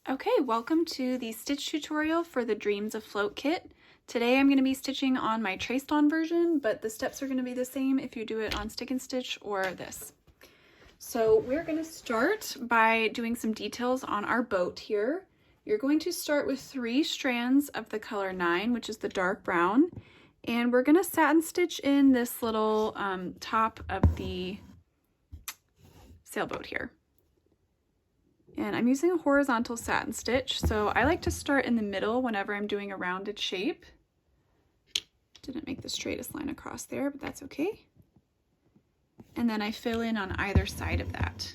Okay, welcome to the stitch tutorial for the Dreams Afloat kit. Today I'm going to be stitching on my traced on version, but the steps are going to be the same if you do it on stick and stitch or this. So we're going to start by doing some details on our boat here. You're going to start with 3 strands of the color 9, which is the dark brown, and we're going to satin stitch in this little top of the sailboat here. And I'm using a horizontal satin stitch, so I like to start in the middle whenever I'm doing a rounded shape. Didn't make the straightest line across there, but that's okay. And then I fill in on either side of that.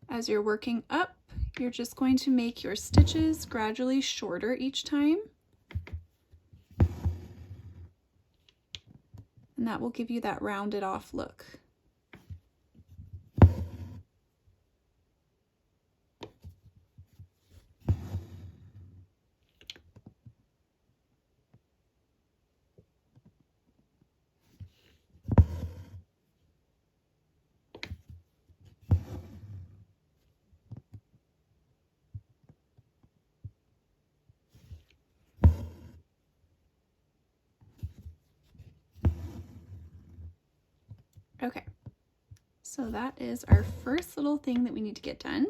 As you're working up, you're just going to make your stitches gradually shorter each time. And that will give you that rounded off look. Okay, so that is our first little thing that we need to get done.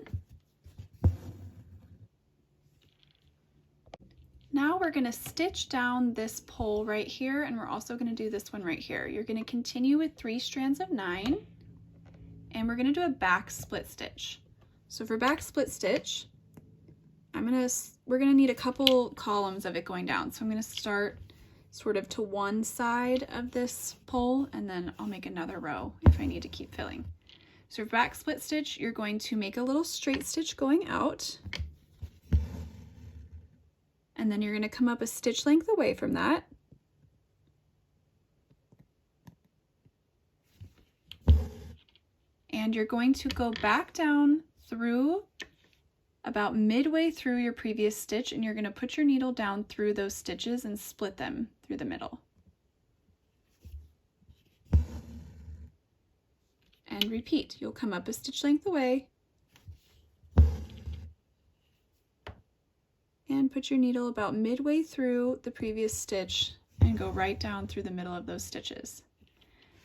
Now we're going to stitch down this pole right here, and we're also going to do this one right here. You're going to continue with 3 strands of 9, and we're going to do a back split stitch. So for back split stitch, we're going to need a couple columns of it going down. So I'm going to start sort of to one side of this pole, and then I'll make another row if I need to keep filling. So for back split stitch, you're going to make a little straight stitch going out, and then you're going to come up a stitch length away from that. And you're going to go back down through about midway through your previous stitch, and you're going to put your needle down through those stitches and split them through the middle. And repeat. You'll come up a stitch length away and put your needle about midway through the previous stitch and go right down through the middle of those stitches.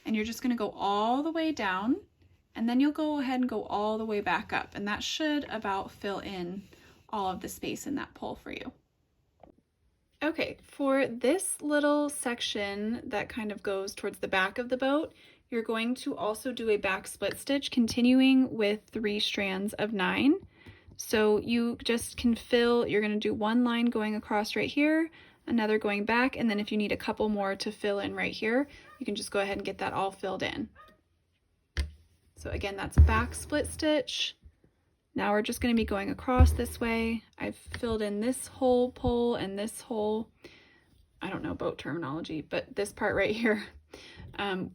And you're just going to go all the way down, and then you'll go ahead and go all the way back up, and that should about fill in all of the space in that pole for you. Okay, for this little section that kind of goes towards the back of the boat, you're going to also do a back split stitch continuing with 3 strands of 9. So you just can fill, you're going to do one line going across right here, another going back, and then if you need a couple more to fill in right here, you can just go ahead and get that all filled in. So again, that's back split stitch. Now we're just going to be going across this way. I've filled in this whole pole and this whole, I don't know boat terminology, but this part right here,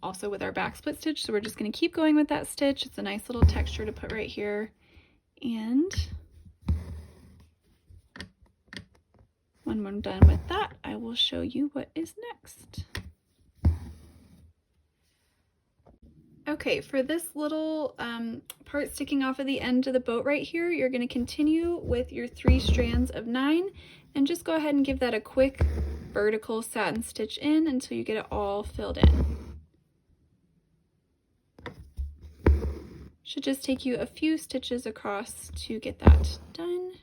also with our back split stitch. So we're just going to keep going with that stitch. It's a nice little texture to put right here. And when we're done with that, I will show you what is next. Okay, for this little part sticking off of the end of the boat right here, you're going to continue with your 3 strands of 9 and just go ahead and give that a quick vertical satin stitch in until you get it all filled in. Should just take you a few stitches across to get that done.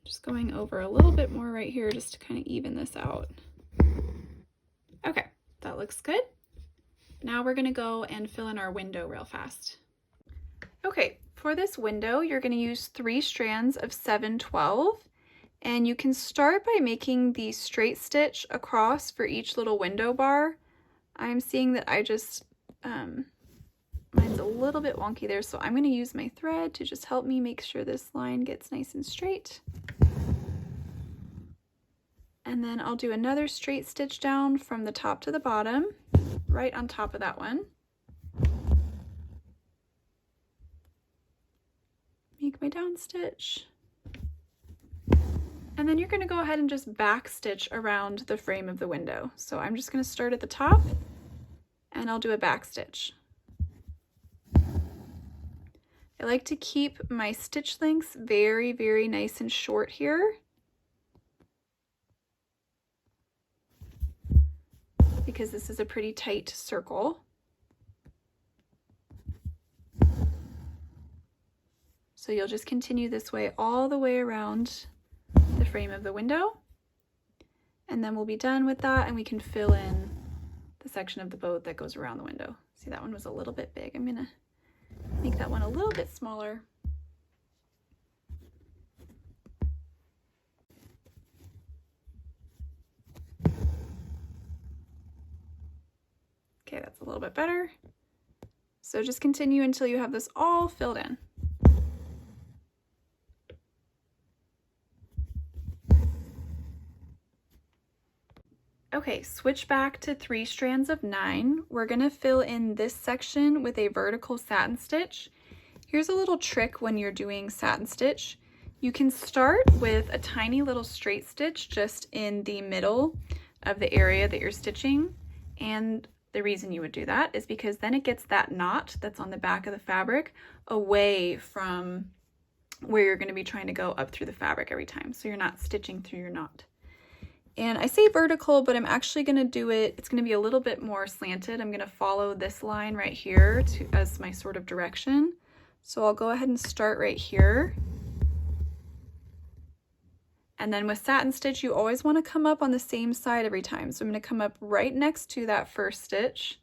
Just going over a little bit more right here just to kind of even this out. Okay, that looks good. Now we're going to go and fill in our window real fast. Okay, for this window, you're going to use 3 strands of 7/12, and you can start by making the straight stitch across for each little window bar. I'm seeing that I just mine's a little bit wonky there, so I'm going to use my thread to just help me make sure this line gets nice and straight. And then I'll do another straight stitch down from the top to the bottom, right on top of that one. Make my down stitch. And then you're going to go ahead and just back stitch around the frame of the window. So I'm just going to start at the top and I'll do a back stitch. I like to keep my stitch lengths very, very nice and short here, because this is a pretty tight circle. So you'll just continue this way all the way around the frame of the window, and then we'll be done with that and we can fill in the section of the boat that goes around the window. See, that one was a little bit big. I'm gonna make that one a little bit smaller. Okay, that's a little bit better. So just continue until you have this all filled in. Okay, switch back to 3 strands of 9. We're gonna fill in this section with a vertical satin stitch. Here's a little trick when you're doing satin stitch. You can start with a tiny little straight stitch just in the middle of the area that you're stitching. And the reason you would do that is because then it gets that knot that's on the back of the fabric away from where you're gonna be trying to go up through the fabric every time. So you're not stitching through your knot. And I say vertical, but I'm actually going to do it, it's going to be a little bit more slanted. I'm going to follow this line right here as my sort of direction. So I'll go ahead and start right here. And then with satin stitch, you always want to come up on the same side every time. So I'm going to come up right next to that first stitch,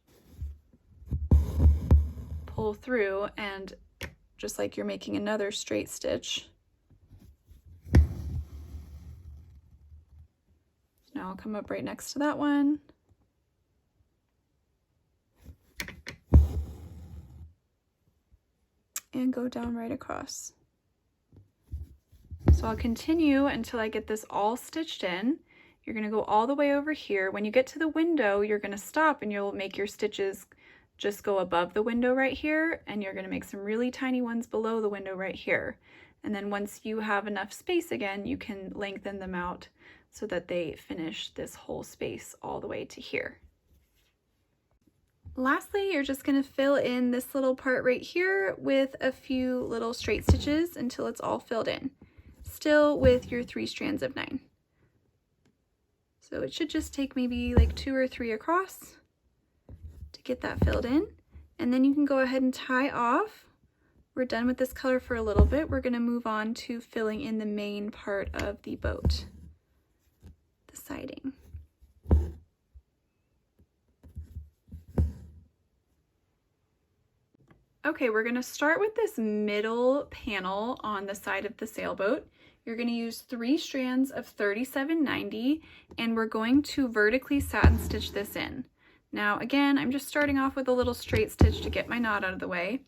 pull through, and just like you're making another straight stitch. Now I'll come up right next to that one. And go down right across. So I'll continue until I get this all stitched in. You're going to go all the way over here. When you get to the window, you're going to stop and you'll make your stitches just go above the window right here, and you're going to make some really tiny ones below the window right here. And then once you have enough space again, you can lengthen them out so that they finish this whole space all the way to here. Lastly, you're just going to fill in this little part right here with a few little straight stitches until it's all filled in, still with your 3 strands of 9. So it should just take maybe like 2 or 3 across to get that filled in, and then you can go ahead and tie off. We're done with this color for a little bit. We're going to move on to filling in the main part of the boat, the siding. Okay, we're going to start with this middle panel on the side of the sailboat. You're going to use 3 strands of 37.90, and we're going to vertically satin stitch this in. Now again, I'm just starting off with a little straight stitch to get my knot out of the way.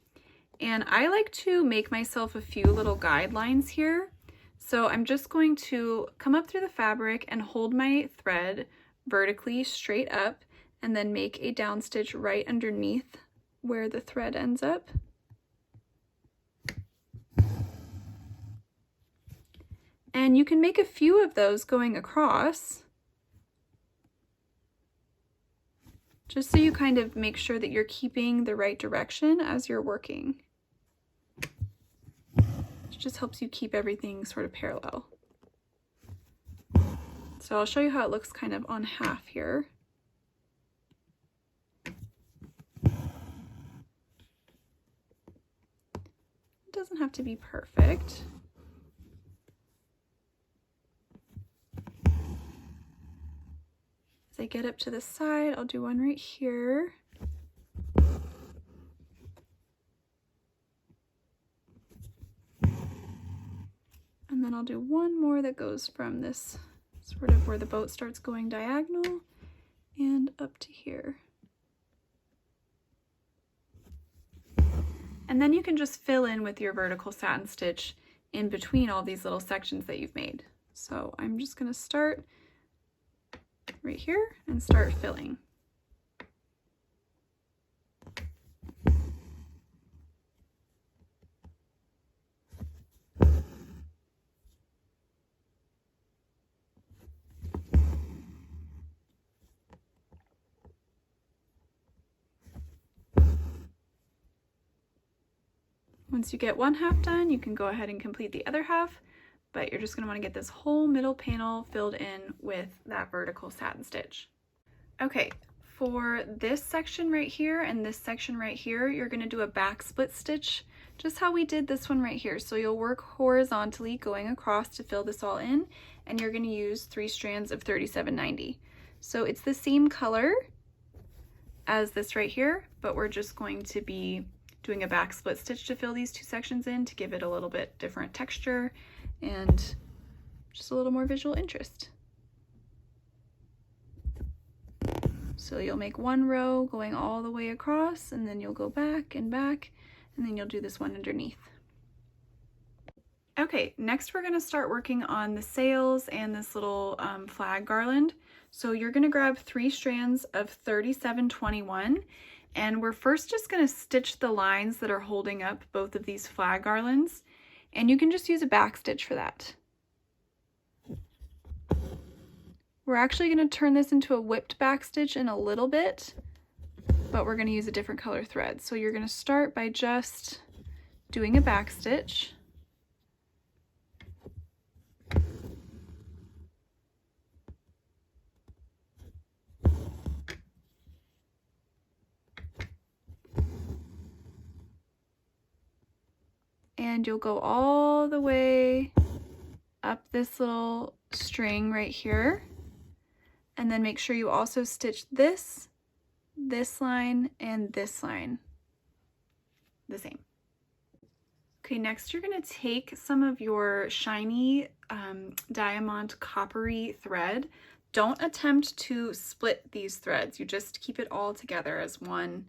And I like to make myself a few little guidelines here. So I'm just going to come up through the fabric and hold my thread vertically straight up, and then make a down stitch right underneath where the thread ends up. And you can make a few of those going across, just so you kind of make sure that you're keeping the right direction as you're working. It just helps you keep everything sort of parallel. So I'll show you how it looks kind of on half here. It doesn't have to be perfect. As I get up to the side, I'll do one right here. And then I'll do one more that goes from this sort of where the boat starts going diagonal and up to here. And then you can just fill in with your vertical satin stitch in between all these little sections that you've made. So I'm just going to start right here and start filling. Once you get one half done, you can go ahead and complete the other half, but you're just going to want to get this whole middle panel filled in with that vertical satin stitch. Okay, for this section right here and this section right here, you're going to do a back split stitch, just how we did this one right here. So you'll work horizontally going across to fill this all in, and you're going to use 3 strands of 37.90. So it's the same color as this right here, but we're just going to be doing a back split stitch to fill these 2 sections in to give it a little bit different texture and just a little more visual interest. So you'll make 1 row going all the way across, and then you'll go back, and then you'll do this one underneath. Okay, next we're going to start working on the sails and this little flag garland. So you're going to grab 3 strands of 37.21, and we're first just going to stitch the lines that are holding up both of these flag garlands, and you can just use a back stitch for that. We're actually going to turn this into a whipped back stitch in a little bit, but we're going to use a different color thread. So you're going to start by just doing a back stitch. And you'll go all the way up this little string right here, and then make sure you also stitch this line, and this line the same. Okay, next you're going to take some of your shiny diamond coppery thread. Don't attempt to split these threads. You just keep it all together as one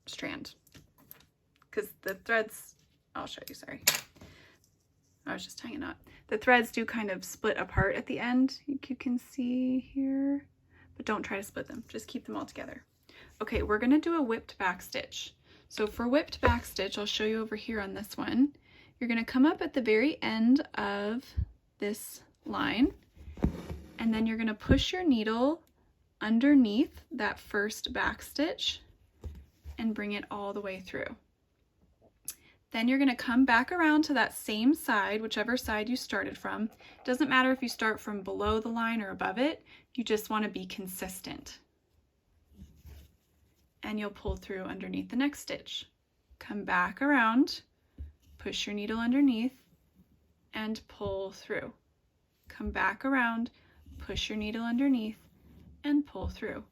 strand. Because the threads, I'll show you, sorry. I was just tying a knot. The threads do kind of split apart at the end, you can see here, but don't try to split them, just keep them all together. Okay, we're gonna do a whipped back stitch. So for whipped back stitch, I'll show you over here on this one. You're gonna come up at the very end of this line, and then you're gonna push your needle underneath that first back stitch and bring it all the way through. Then you're going to come back around to that same side, whichever side you started from. It doesn't matter if you start from below the line or above it, you just want to be consistent. And you'll pull through underneath the next stitch. Come back around, push your needle underneath, and pull through. Come back around, push your needle underneath, and pull through.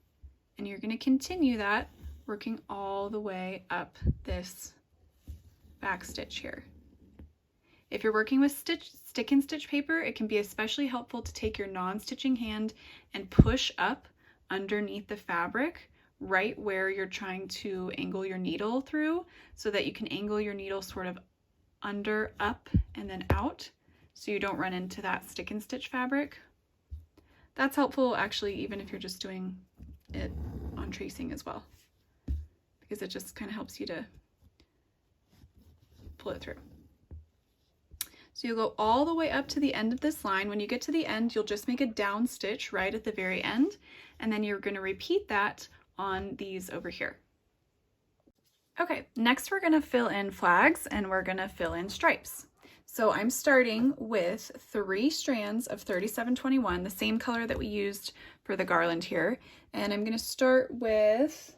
And you're going to continue that, working all the way up this back stitch here. If you're working with stick and stitch paper, it can be especially helpful to take your non-stitching hand and push up underneath the fabric right where you're trying to angle your needle through, so that you can angle your needle sort of under, up, and then out, so you don't run into that stick and stitch fabric. That's helpful actually even if you're just doing it on tracing as well, because it just kind of helps you to pull it through. So you'll go all the way up to the end of this line. When you get to the end, you'll just make a down stitch right at the very end, and then you're going to repeat that on these over here. Okay, next we're going to fill in flags, and we're going to fill in stripes. So I'm starting with 3 strands of 37.21, the same color that we used for the garland here, and I'm going to start with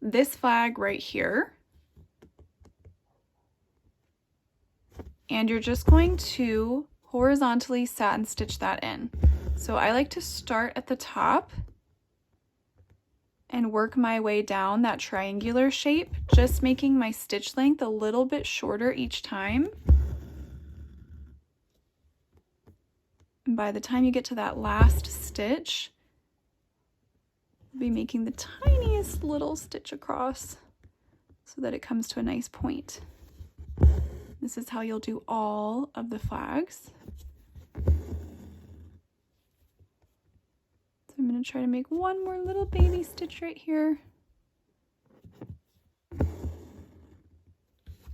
this flag right here. And you're just going to horizontally satin stitch that in. So I like to start at the top and work my way down that triangular shape, just making my stitch length a little bit shorter each time. And by the time you get to that last stitch, be making the tiniest little stitch across so that it comes to a nice point. This is how you'll do all of the flags. So I'm going to try to make one more little baby stitch right here.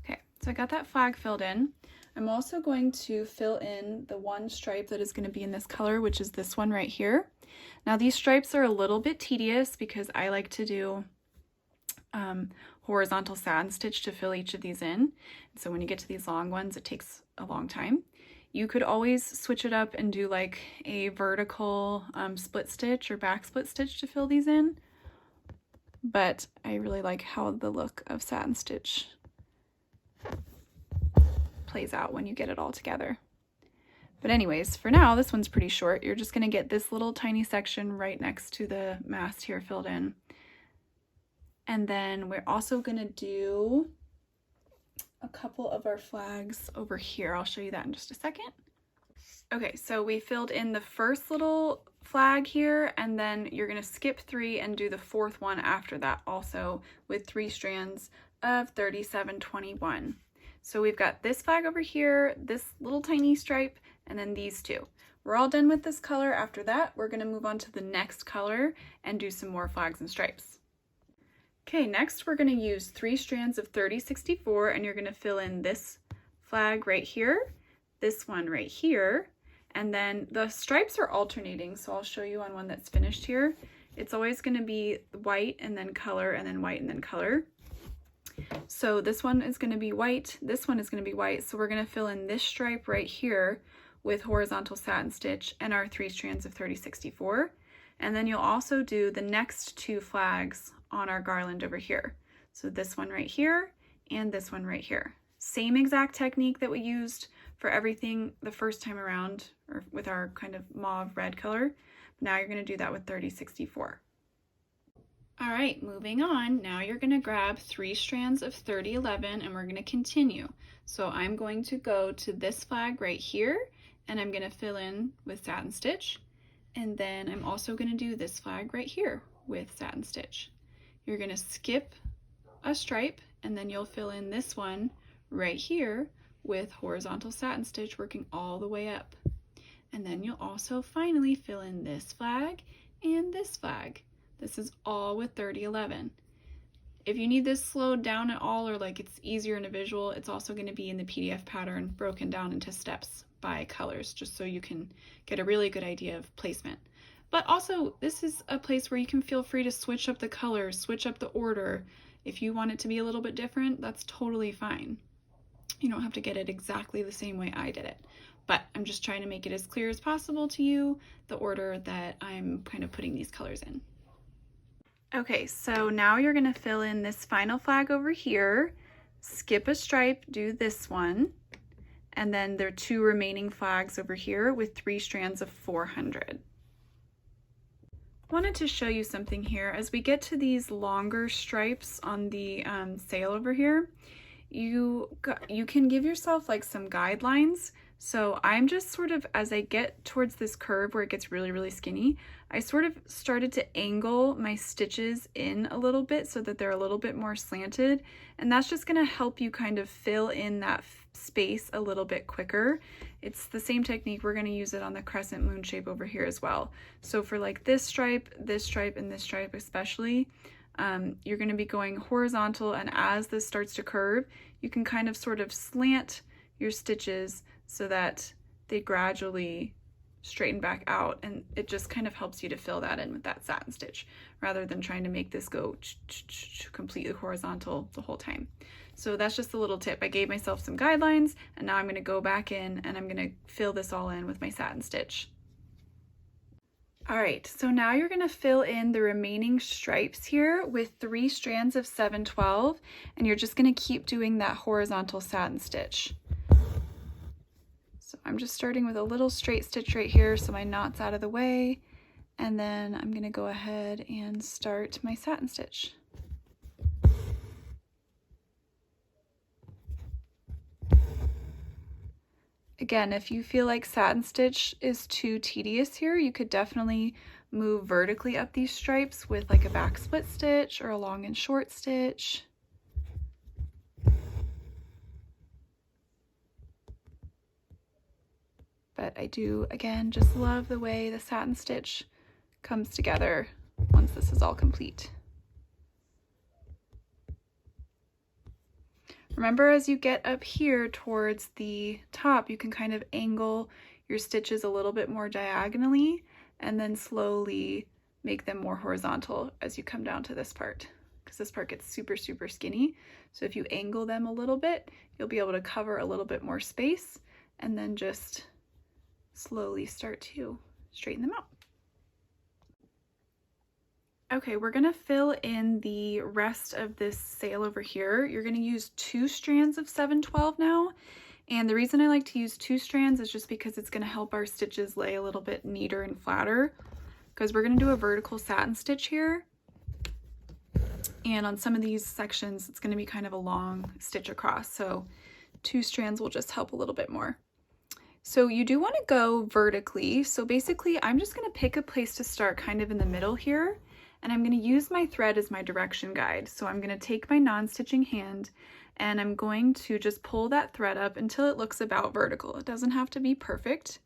Okay, so I got that flag filled in. I'm also going to fill in the one stripe that is going to be in this color, which is this one right here. Now these stripes are a little bit tedious because I like to do horizontal satin stitch to fill each of these in. So when you get to these long ones, it takes a long time. You could always switch it up and do like a vertical split stitch or back split stitch to fill these in. But I really like how the look of satin stitch plays out when you get it all together. But anyways, for now, this one's pretty short. You're just going to get this little tiny section right next to the mast here filled in. And then we're also going to do a couple of our flags over here. I'll show you that in just a second. Okay, so we filled in the first little flag here, and then you're going to skip 3 and do the 4th one after that, also with 3 strands of 37.21. So we've got this flag over here, this little tiny stripe, and then these 2. We're all done with this color. After that, we're going to move on to the next color and do some more flags and stripes. Okay, next we're going to use 3 strands of 30/64, and you're going to fill in this flag right here, this one right here, and then the stripes are alternating, so I'll show you on one that's finished here. It's always going to be white and then color and then white and then color. So this one is going to be white, this one is going to be white, so we're going to fill in this stripe right here with horizontal satin stitch and our 3 strands of 30/64. And then you'll also do the next 2 flags on our garland over here. So this one right here and this one right here. Same exact technique that we used for everything the first time around, or with our kind of mauve red color. Now you're going to do that with 30/64. All right, moving on. Now you're going to grab 3 strands of 30/11 and we're going to continue. So I'm going to go to this flag right here and I'm going to fill in with satin stitch. And then I'm also going to do this flag right here with satin stitch. You're going to skip a stripe and then you'll fill in this one right here with horizontal satin stitch working all the way up. And then you'll also finally fill in this flag and this flag. This is all with 30/11. If you need this slowed down at all, or like it's easier in a visual, it's also going to be in the PDF pattern broken down into steps by colors, just so you can get a really good idea of placement. But also, this is a place where you can feel free to switch up the colors, switch up the order. If you want it to be a little bit different, that's totally fine. You don't have to get it exactly the same way I did it. But I'm just trying to make it as clear as possible to you, the order that I'm kind of putting these colors in. Okay, so now you're going to fill in this final flag over here, skip a stripe, do this one, and then there are 2 remaining flags over here with 3 strands of 400. I wanted to show you something here. As we get to these longer stripes on the sail over here, you can give yourself like some guidelines. So I'm just sort of, as I get towards this curve where it gets really, really skinny, I sort of started to angle my stitches in a little bit so that they're a little bit more slanted. And that's just going to help you kind of fill in that space a little bit quicker. It's the same technique. We're going to use it on the crescent moon shape over here as well. So for like this stripe, and this stripe especially, you're going to be going horizontal, and as this starts to curve, you can kind of sort of slant your stitches so that they gradually straighten back out, and it just kind of helps you to fill that in with that satin stitch rather than trying to make this go completely horizontal the whole time. So that's just a little tip. I gave myself some guidelines, and now I'm going to go back in and I'm going to fill this all in with my satin stitch. All right, so now you're going to fill in the remaining stripes here with 3 strands of 7/12, and you're just going to keep doing that horizontal satin stitch. So I'm just starting with a little straight stitch right here so my knot's out of the way, and then I'm going to go ahead and start my satin stitch. Again, if you feel like satin stitch is too tedious here, you could definitely move vertically up these stripes with like a back split stitch or a long and short stitch. But I do, again, just love the way the satin stitch comes together once this is all complete. Remember, as you get up here towards the top, you can kind of angle your stitches a little bit more diagonally and then slowly make them more horizontal as you come down to this part, because this part gets super, super skinny. So if you angle them a little bit, you'll be able to cover a little bit more space and then just slowly start to straighten them out. Okay, we're gonna fill in the rest of this sail over here. You're gonna use 2 strands of 7/12 now. And the reason I like to use 2 strands is just because it's gonna help our stitches lay a little bit neater and flatter, because we're gonna do a vertical satin stitch here. And on some of these sections, it's gonna be kind of a long stitch across. So 2 strands will just help a little bit more. So you do wanna go vertically. So basically, I'm just gonna pick a place to start kind of in the middle here. And I'm going to use my thread as my direction guide. So I'm going to take my non-stitching hand and I'm going to just pull that thread up until it looks about vertical. It doesn't have to be perfect.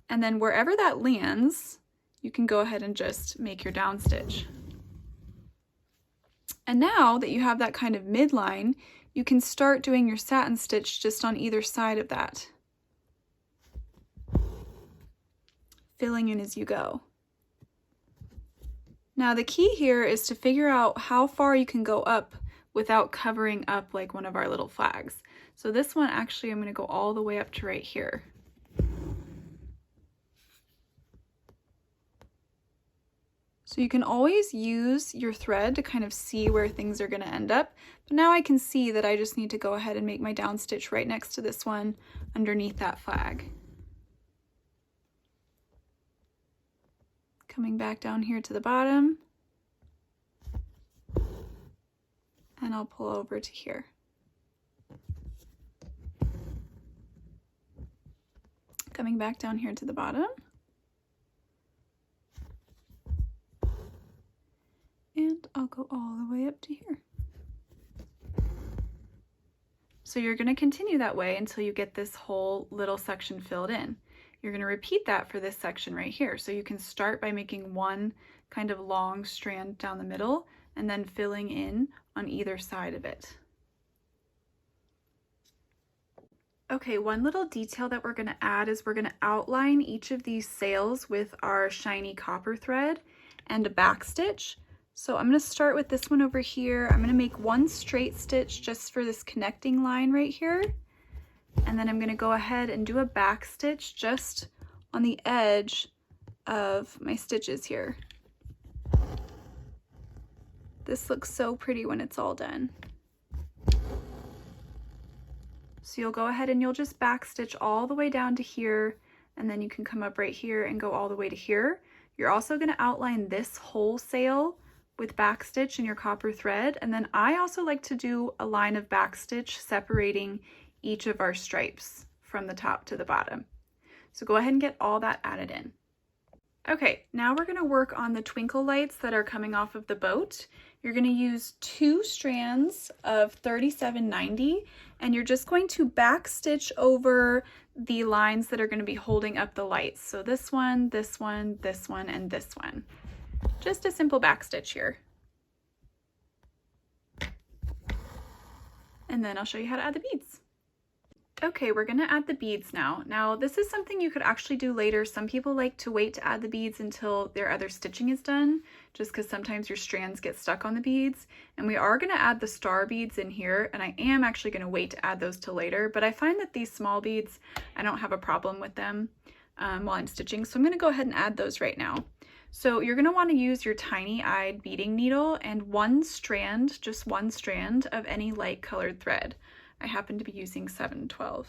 And then wherever that lands, you can go ahead and just make your down stitch. And now that you have that kind of midline, you can start doing your satin stitch just on either side of that, filling in as you go. Now the key here is to figure out how far you can go up without covering up like one of our little flags. So this one, actually, I'm going to go all the way up to right here. So you can always use your thread to kind of see where things are going to end up. But now I can see that I just need to go ahead and make my down stitch right next to this one underneath that flag. Coming back down here to the bottom, and I'll pull over to here. Coming back down here to the bottom, and I'll go all the way up to here. So you're going to continue that way until you get this whole little section filled in. You're going to repeat that for this section right here. So you can start by making one kind of long strand down the middle and then filling in on either side of it. Okay, one little detail that we're going to add is we're going to outline each of these sails with our shiny copper thread and a back stitch. So I'm going to start with this one over here. I'm going to make one straight stitch just for this connecting line right here. And then I'm going to go ahead and do a back stitch just on the edge of my stitches here. This looks so pretty when it's all done. So you'll go ahead and you'll just back stitch all the way down to here, and then you can come up right here and go all the way to here. You're also going to outline this whole sail with back stitch and your copper thread, and then I also like to do a line of back stitch separating each of our stripes from the top to the bottom. So go ahead and get all that added in. Okay, now we're going to work on the twinkle lights that are coming off of the boat. You're going to use 2 strands of 37.90, and you're just going to back stitch over the lines that are going to be holding up the lights. So this one, this one, this one, and this one. Just a simple back stitch here. And then I'll show you how to add the beads. Okay, we're gonna add the beads now. Now, this is something you could actually do later. Some people like to wait to add the beads until their other stitching is done, just because sometimes your strands get stuck on the beads. And we are gonna add the star beads in here, and I am actually gonna wait to add those till later, but I find that these small beads, I don't have a problem with them while I'm stitching, so I'm gonna go ahead and add those right now. So you're gonna wanna use your tiny-eyed beading needle and one strand, just one strand of any light colored thread. I happen to be using 7/12.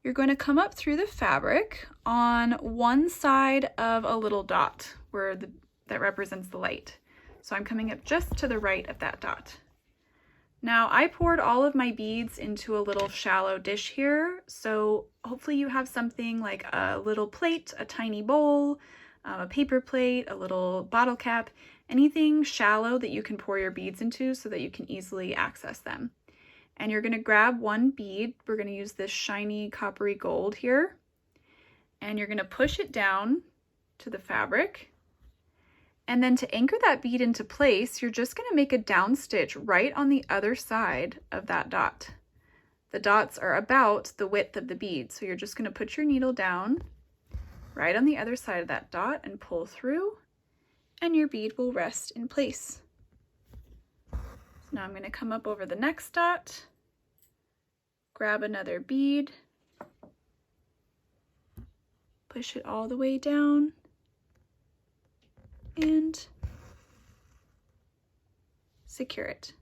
You're going to come up through the fabric on one side of a little dot where that represents the light. So I'm coming up just to the right of that dot. Now I poured all of my beads into a little shallow dish here, so hopefully you have something like a little plate, a tiny bowl, a paper plate, a little bottle cap, anything shallow that you can pour your beads into so that you can easily access them. And you're going to grab one bead. We're going to use this shiny coppery gold here, and you're going to push it down to the fabric. And then to anchor that bead into place, you're just going to make a down stitch right on the other side of that dot. The dots are about the width of the bead, so you're just going to put your needle down right on the other side of that dot and pull through, and your bead will rest in place. So now I'm going to come up over the next dot, grab another bead, push it all the way down, and secure it.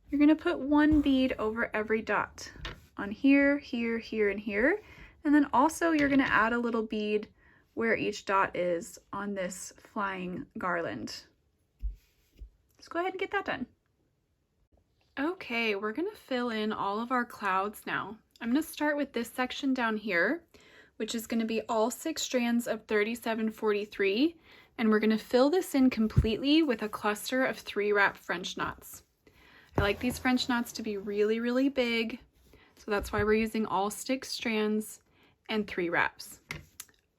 You're going to put one bead over every dot on here, here, here, and here. And then also you're going to add a little bead where each dot is on this flying garland. Let's go ahead and get that done. Okay, we're going to fill in all of our clouds now. I'm going to start with this section down here, which is going to be all 6 strands of 3743, and we're going to fill this in completely with a cluster of 3-wrap French knots. I like these French knots to be really, really big, so that's why we're using all 6 strands and 3 wraps.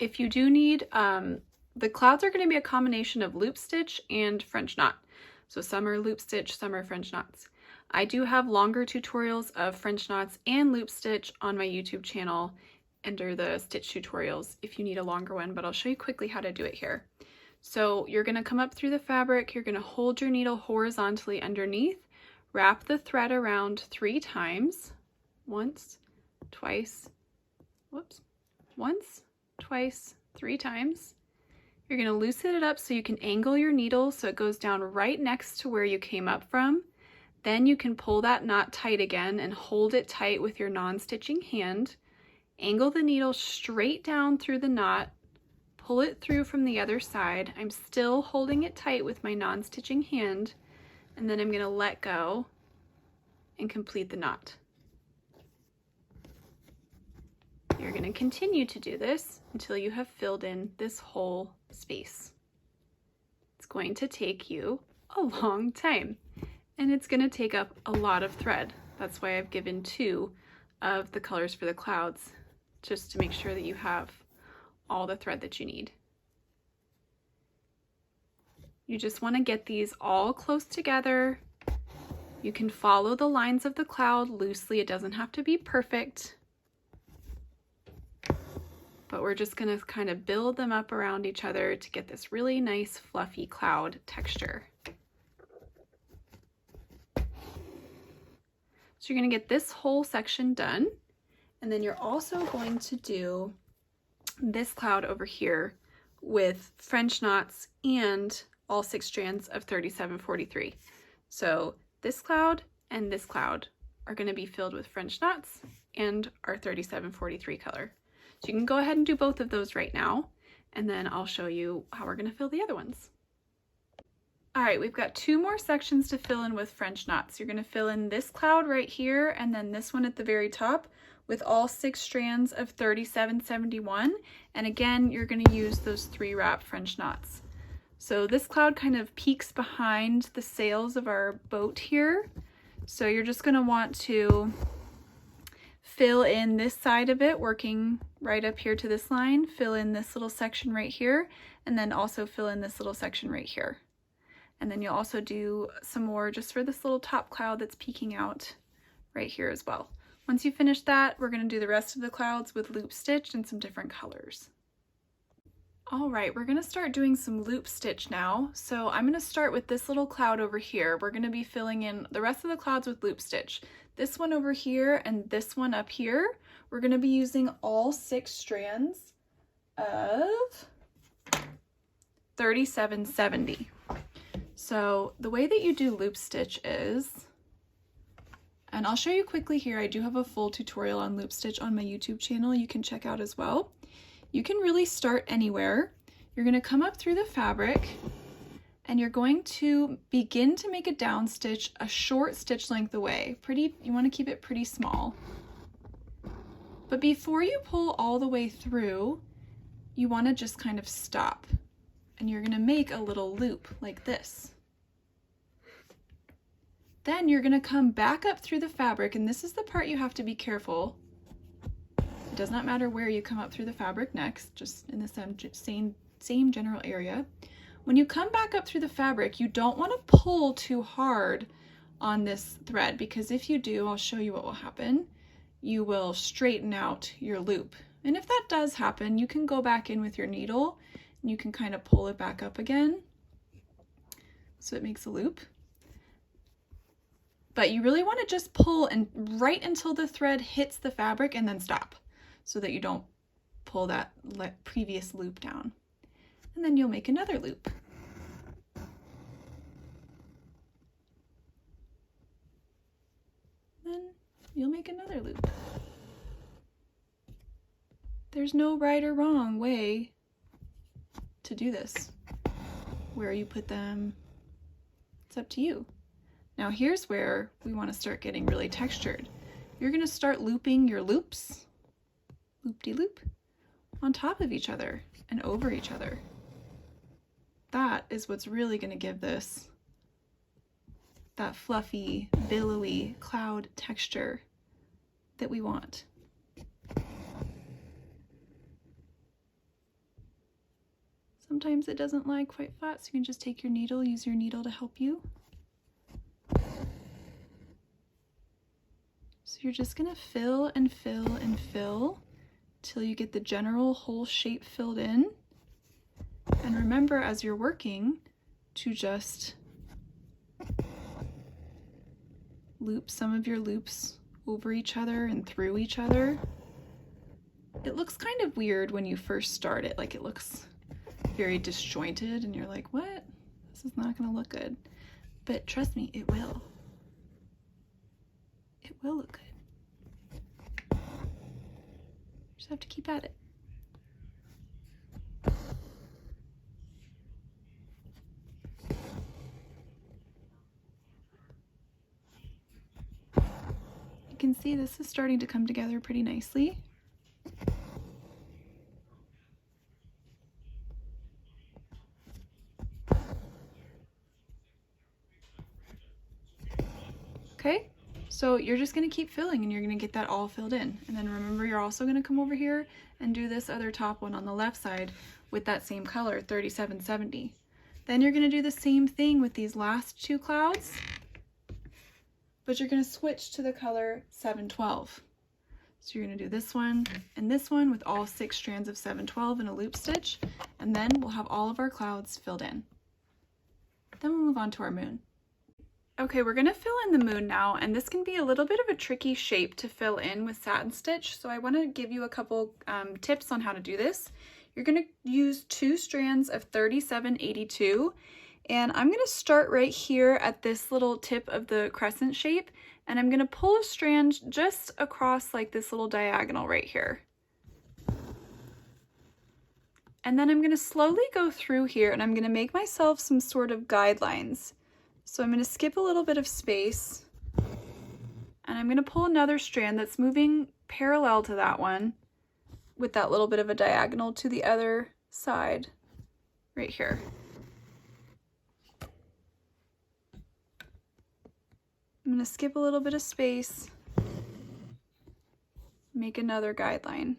If you do need, the clouds are going to be a combination of loop stitch and French knot. So some are loop stitch, some are French knots. I do have longer tutorials of French knots and loop stitch on my YouTube channel under the stitch tutorials if you need a longer one, but I'll show you quickly how to do it here. So you're going to come up through the fabric, you're going to hold your needle horizontally underneath, wrap the thread around 3 times, once, twice, once, twice, 3 times. You're going to loosen it up so you can angle your needle so it goes down right next to where you came up from. Then you can pull that knot tight again and hold it tight with your non-stitching hand. Angle the needle straight down through the knot, pull it through from the other side. I'm still holding it tight with my non-stitching hand, and then I'm going to let go and complete the knot. You're going to continue to do this until you have filled in this whole space. It's going to take you a long time, and it's going to take up a lot of thread. That's why I've given 2 of the colors for the clouds, just to make sure that you have all the thread that you need. You just want to get these all close together. You can follow the lines of the cloud loosely. It doesn't have to be perfect, but we're just going to kind of build them up around each other to get this really nice fluffy cloud texture. So you're going to get this whole section done. And then you're also going to do this cloud over here with French knots and all 6 strands of 3743. So this cloud and this cloud are going to be filled with French knots and our 3743 color. So you can go ahead and do both of those right now, and then I'll show you how we're going to fill the other ones. All right, we've got 2 more sections to fill in with French knots. You're going to fill in this cloud right here and then this one at the very top with all 6 strands of 3771. And again, you're going to use those 3-wrap French knots. So this cloud kind of peeks behind the sails of our boat here. So you're just going to want to fill in this side of it, working right up here to this line, fill in this little section right here, and then also fill in this little section right here. And then you'll also do some more just for this little top cloud that's peeking out right here as well. Once you finish that, we're going to do the rest of the clouds with loop stitch and some different colors. All right, we're going to start doing some loop stitch now. So I'm going to start with this little cloud over here. We're going to be filling in the rest of the clouds with loop stitch. This one over here and this one up here, we're going to be using all 6 strands of 3770. So the way that you do loop stitch is, and I'll show you quickly here, I do have a full tutorial on loop stitch on my YouTube channel you can check out as well. You can really start anywhere. You're going to come up through the fabric and you're going to begin to make a down stitch a short stitch length away. You want to keep it pretty small. But before you pull all the way through, you want to just kind of stop, and you're going to make a little loop like this. Then you're going to come back up through the fabric, and this is the part you have to be careful. It does not matter where you come up through the fabric next, just in the same general area. When you come back up through the fabric, you don't want to pull too hard on this thread, because if you do, I'll show you what will happen. You will straighten out your loop. And if that does happen, you can go back in with your needle and you can kind of pull it back up again so it makes a loop. But you really want to just pull and right until the thread hits the fabric and then stop, so that you don't pull that previous loop down. And then you'll make another loop. Then you'll make another loop. There's no right or wrong way to do this. Where you put them, it's up to you. Now here's where we want to start getting really textured. You're going to start looping your loops, loop-de-loop, on top of each other and over each other. That is what's really going to give this that fluffy, billowy cloud texture that we want. Sometimes it doesn't lie quite flat, so you can just take your needle, use your needle to help you. So you're just going to fill and fill and fill till you get the general whole shape filled in. And remember, as you're working, to just loop some of your loops over each other and through each other. It looks kind of weird when you first start it, like it looks very disjointed and you're like, what? This is not going to look good. But trust me, it will. It will look good. Just have to keep at it. You can see this is starting to come together pretty nicely. Okay, so you're just going to keep filling and you're going to get that all filled in. And then remember, you're also going to come over here and do this other top one on the left side with that same color, 3770. Then you're going to do the same thing with these last two clouds, but you're going to switch to the color 712. So you're going to do this one and this one with all 6 strands of 712 in a loop stitch, and then we'll have all of our clouds filled in. Then we'll move on to our moon. Okay, we're going to fill in the moon now, and this can be a little bit of a tricky shape to fill in with satin stitch, so I want to give you a couple tips on how to do this. You're going to use 2 strands of 3782, and I'm going to start right here at this little tip of the crescent shape, and I'm going to pull a strand just across like this little diagonal right here. And then I'm going to slowly go through here, and I'm going to make myself some sort of guidelines. So I'm going to skip a little bit of space, and I'm going to pull another strand that's moving parallel to that one with that little bit of a diagonal to the other side right here. I'm going to skip a little bit of space, make another guideline.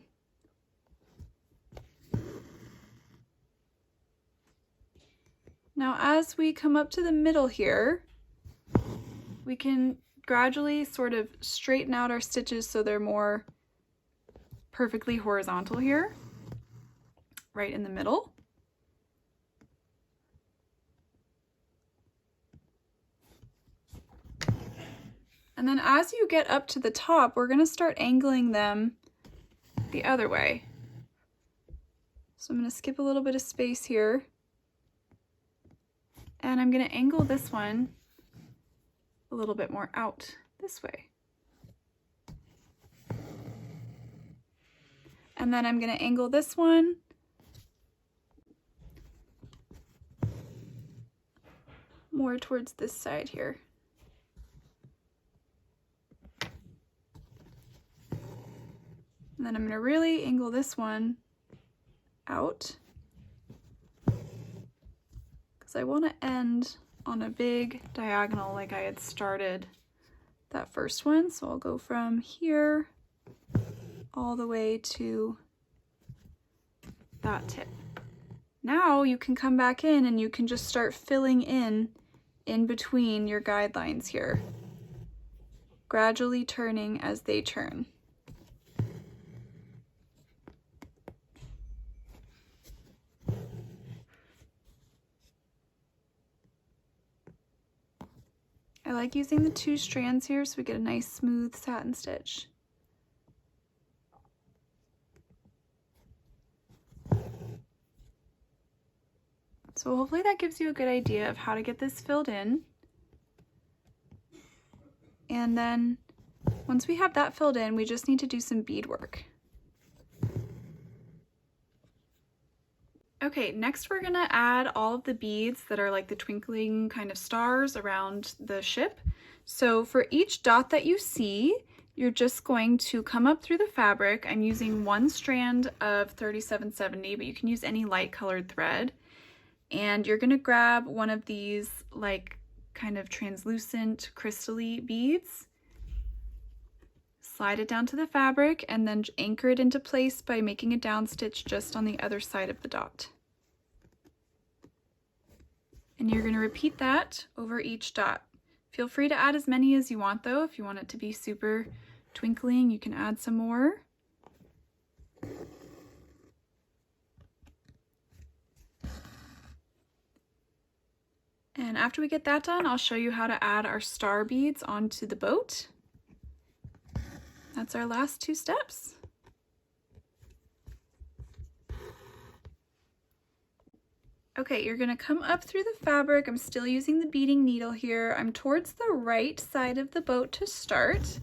Now, as we come up to the middle here, we can gradually sort of straighten out our stitches so they're more perfectly horizontal here, right in the middle. And then as you get up to the top, we're going to start angling them the other way. So I'm going to skip a little bit of space here. And I'm going to angle this one a little bit more out this way. And then I'm going to angle this one more towards this side here. And then I'm going to really angle this one out because I want to end on a big diagonal like I had started that first one. So I'll go from here all the way to that tip. Now you can come back in and you can just start filling in between your guidelines here, gradually turning as they turn. I like using the 2 strands here so we get a nice smooth satin stitch. So hopefully that gives you a good idea of how to get this filled in. And then once we have that filled in, we just need to do some beadwork. Okay, next we're gonna add all of the beads that are like the twinkling kind of stars around the ship. So for each dot that you see, you're just going to come up through the fabric. I'm using 1 strand of 3770, but you can use any light colored thread. And you're gonna grab one of these like kind of translucent crystal-y beads, slide it down to the fabric, and then anchor it into place by making a down stitch just on the other side of the dot. And you're gonna repeat that over each dot. Feel free to add as many as you want though. If you want it to be super twinkling, you can add some more. And after we get that done, I'll show you how to add our star beads onto the boat. That's our last 2 steps. Okay, you're gonna come up through the fabric. I'm still using the beading needle here. I'm towards the right side of the boat to start.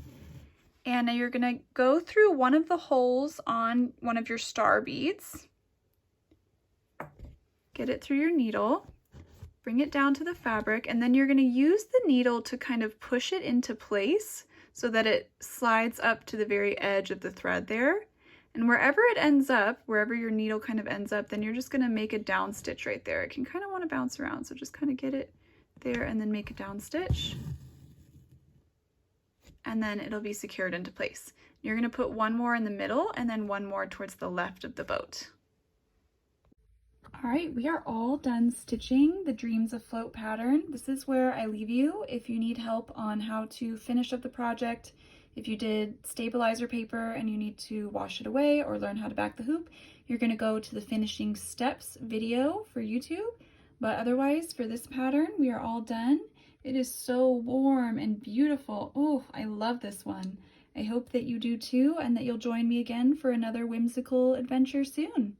And now you're gonna go through one of the holes on one of your star beads. Get it through your needle. Bring it down to the fabric, and then you're going to use the needle to kind of push it into place so that it slides up to the very edge of the thread there. And wherever it ends up, wherever your needle kind of ends up, then you're just going to make a down stitch right there. It can kind of want to bounce around, so just kind of get it there and then make a down stitch. And then it'll be secured into place. You're going to put 1 more in the middle and then 1 more towards the left of the boat. All right, we are all done stitching the Dreams Afloat pattern. This is where I leave you if you need help on how to finish up the project. If you did stabilizer paper and you need to wash it away or learn how to back the hoop, you're gonna go to the finishing steps video for YouTube. But otherwise, for this pattern, we are all done. It is so warm and beautiful. Oh, I love this one. I hope that you do too, and that you'll join me again for another whimsical adventure soon.